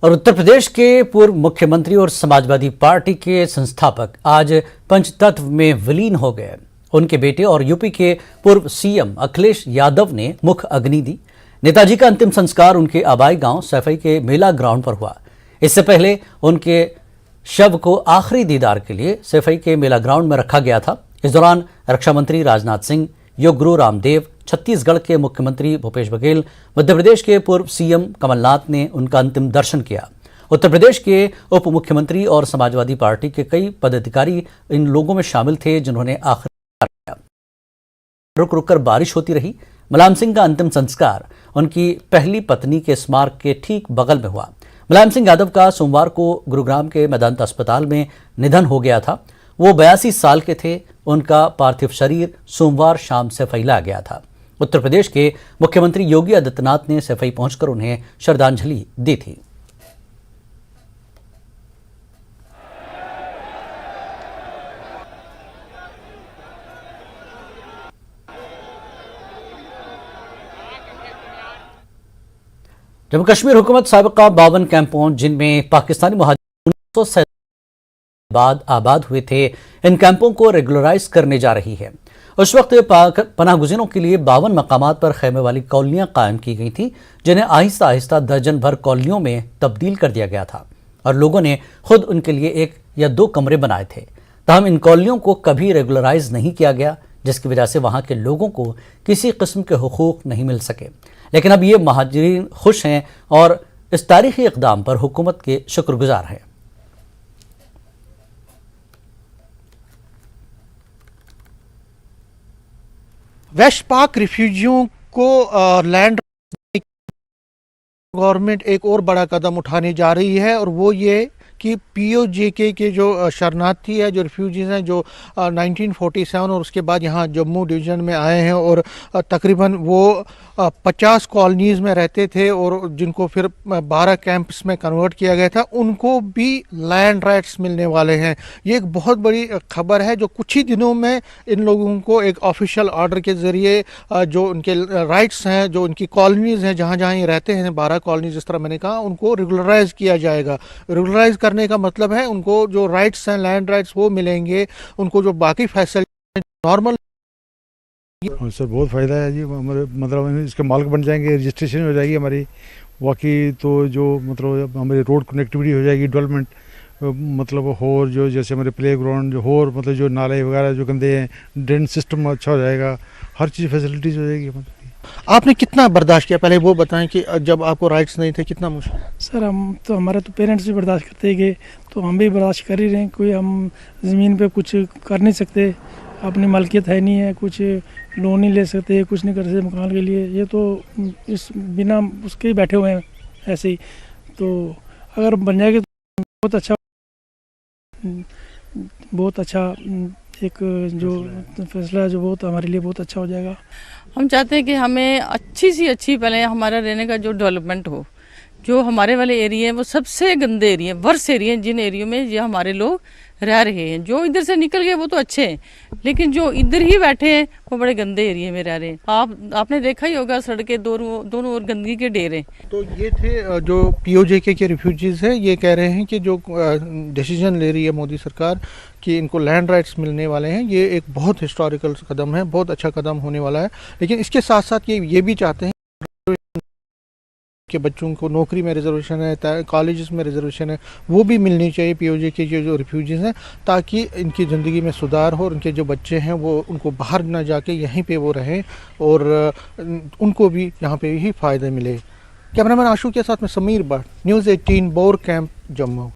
और उत्तर प्रदेश के पूर्व मुख्यमंत्री और समाजवादी पार्टी के संस्थापक आज पंचतत्व में विलीन हो गए। उनके बेटे और यूपी के पूर्व सीएम अखिलेश यादव ने मुख अग्नि दी। नेताजी का अंतिम संस्कार उनके आबाई गांव सैफई के मेला ग्राउंड पर हुआ। इससे पहले उनके शव को आखिरी दीदार के लिए सैफई के मेला ग्राउंड में रखा गया था। इस दौरान रक्षा मंत्री राजनाथ सिंह, योग गुरु रामदेव, छत्तीसगढ़ के मुख्यमंत्री भूपेश बघेल, मध्य प्रदेश के पूर्व सीएम कमलनाथ ने उनका अंतिम दर्शन किया। उत्तर प्रदेश के उप मुख्यमंत्री और समाजवादी पार्टी के कई पदाधिकारी इन लोगों में शामिल थे जिन्होंने आखिरी किया। रुक रुक कर बारिश होती रही। मुलायम सिंह का अंतिम संस्कार उनकी पहली पत्नी के स्मारक के ठीक बगल में हुआ। मुलायम सिंह यादव का सोमवार को गुरुग्राम के मेदांता अस्पताल में निधन हो गया था। वो 82 साल के थे। उनका पार्थिव शरीर सोमवार शाम सैफई लाया गया था। उत्तर प्रदेश के मुख्यमंत्री योगी आदित्यनाथ ने सैफई पहुंचकर उन्हें श्रद्धांजलि दी थी। जम्मू कश्मीर हुकूमत साबिका 52 कैंपों जिनमें पाकिस्तानी मुहाजिर 1900 बाद आबाद हुए थे, इन कैंपों को रेगुलराइज करने जा रही है। उस वक्त पनाहगुज़ीनों के लिए 52 मकामात पर खैमे वाली कॉलोनियां कायम की गई थी, जिन्हें आहिस्ता आहिस्ता दर्जन भर कॉलोनियों में तब्दील कर दिया गया था और लोगों ने खुद उनके लिए 1 या 2 कमरे बनाए थे। ताहम इन कॉलोनियों को कभी रेगुलराइज नहीं किया गया, जिसकी वजह से वहां के लोगों को किसी किस्म के हुकूक नहीं मिल सके। लेकिन अब ये महाजिरीन खुश हैं और इस तारीखी इक़दाम पर हुकूमत के शुक्रगुजार हैं। वेस्ट पाक रिफ्यूजियों को लैंड गवर्नमेंट एक और बड़ा कदम उठाने जा रही है और वो ये कि पीओजेके के जो शरणार्थी है, जो रिफ्यूजीज हैं, जो 1947 और उसके बाद यहाँ जम्मू डिवीज़न में आए हैं और तकरीबन वो 50 कॉलोनीज़ में रहते थे और जिनको फिर 12 कैंप्स में कन्वर्ट किया गया था, उनको भी लैंड राइट्स मिलने वाले हैं। ये एक बहुत बड़ी खबर है जो कुछ ही दिनों में इन लोगों को एक ऑफिशियल ऑर्डर के ज़रिए जो उनके राइट्स हैं, जो उनकी कॉलोनीज़ हैं, जहाँ जहाँ ये रहते हैं, 12 कॉलोनीज़ जिस तरह मैंने कहा, उनको रेगुलराइज किया जाएगा। रेगुलराइज करने का मतलब है उनको जो राइट्स हैं, लैंड राइट्स, वो मिलेंगे। उनको जो बाकी फैसिलिटी नॉर्मल। सर बहुत फ़ायदा है जी, हमारे मतलब इसके मालिक बन जाएंगे, रजिस्ट्रेशन हो जाएगी हमारी बाकी, तो जो मतलब हमारी रोड कनेक्टिविटी हो जाएगी, डेवलपमेंट मतलब और जो जैसे हमारे प्ले ग्राउंड जो और मतलब जो नाले वगैरह जो गंदे हैं, ड्रेन सिस्टम अच्छा हो जाएगा, हर चीज़ फैसिलिटीज़ हो जाएगी। आपने कितना बर्दाश्त किया, पहले वो बताएं कि जब आपको राइट्स नहीं थे कितना मुश्किल? सर हम तो हमारे तो पेरेंट्स भी बर्दाश्त करते गए, तो हम भी बर्दाश्त कर ही रहे हैं। कोई हम ज़मीन पे कुछ कर नहीं सकते, अपनी मालकियत है नहीं है, कुछ लोन नहीं ले सकते, कुछ नहीं कर सकते मकान के लिए। ये तो इस बिना उसके ही बैठे हुए हैं ऐसे ही। तो अगर बन जाएगा तो बहुत अच्छा एक जो फैसला है जो बहुत हमारे लिए बहुत अच्छा हो जाएगा। हम चाहते हैं कि हमें अच्छी सी अच्छी पहले हमारा रहने का जो डेवलपमेंट हो। जो हमारे वाले एरिया हैं वो सबसे गंदे एरिया, वर्स्ट एरिया हैं, जिन एरियो में ये हमारे लोग रह रहे हैं। जो इधर से निकल गए वो तो अच्छे हैं, लेकिन जो इधर ही बैठे हैं वो बड़े गंदे एरिया में रह रहे हैं। आपने देखा ही होगा सड़कें दोनों ओर गंदगी के ढेर हैं। तो ये थे जो पीओजेके के रिफ्यूजीज हैं, ये कह रहे हैं कि जो डिसीजन ले रही है मोदी सरकार कि इनको लैंड राइट्स मिलने वाले हैं, ये एक बहुत हिस्टोरिकल कदम है, बहुत अच्छा कदम होने वाला है। लेकिन इसके साथ साथ ये भी चाहते हैं कि बच्चों को नौकरी में रिजर्वेशन है, कॉलेजेस में रिजर्वेशन है, वो भी मिलनी चाहिए पीओजेके के जो रिफ्यूजीज हैं, ताकि इनकी ज़िंदगी में सुधार हो और उनके जो बच्चे हैं वो उनको बाहर ना जाके यहीं पे वो रहें और उनको भी यहाँ पे ही फ़ायदे मिले। कैमरामैन आशू के साथ में Sameer Bhatt, news 18 bore camp, Jammu.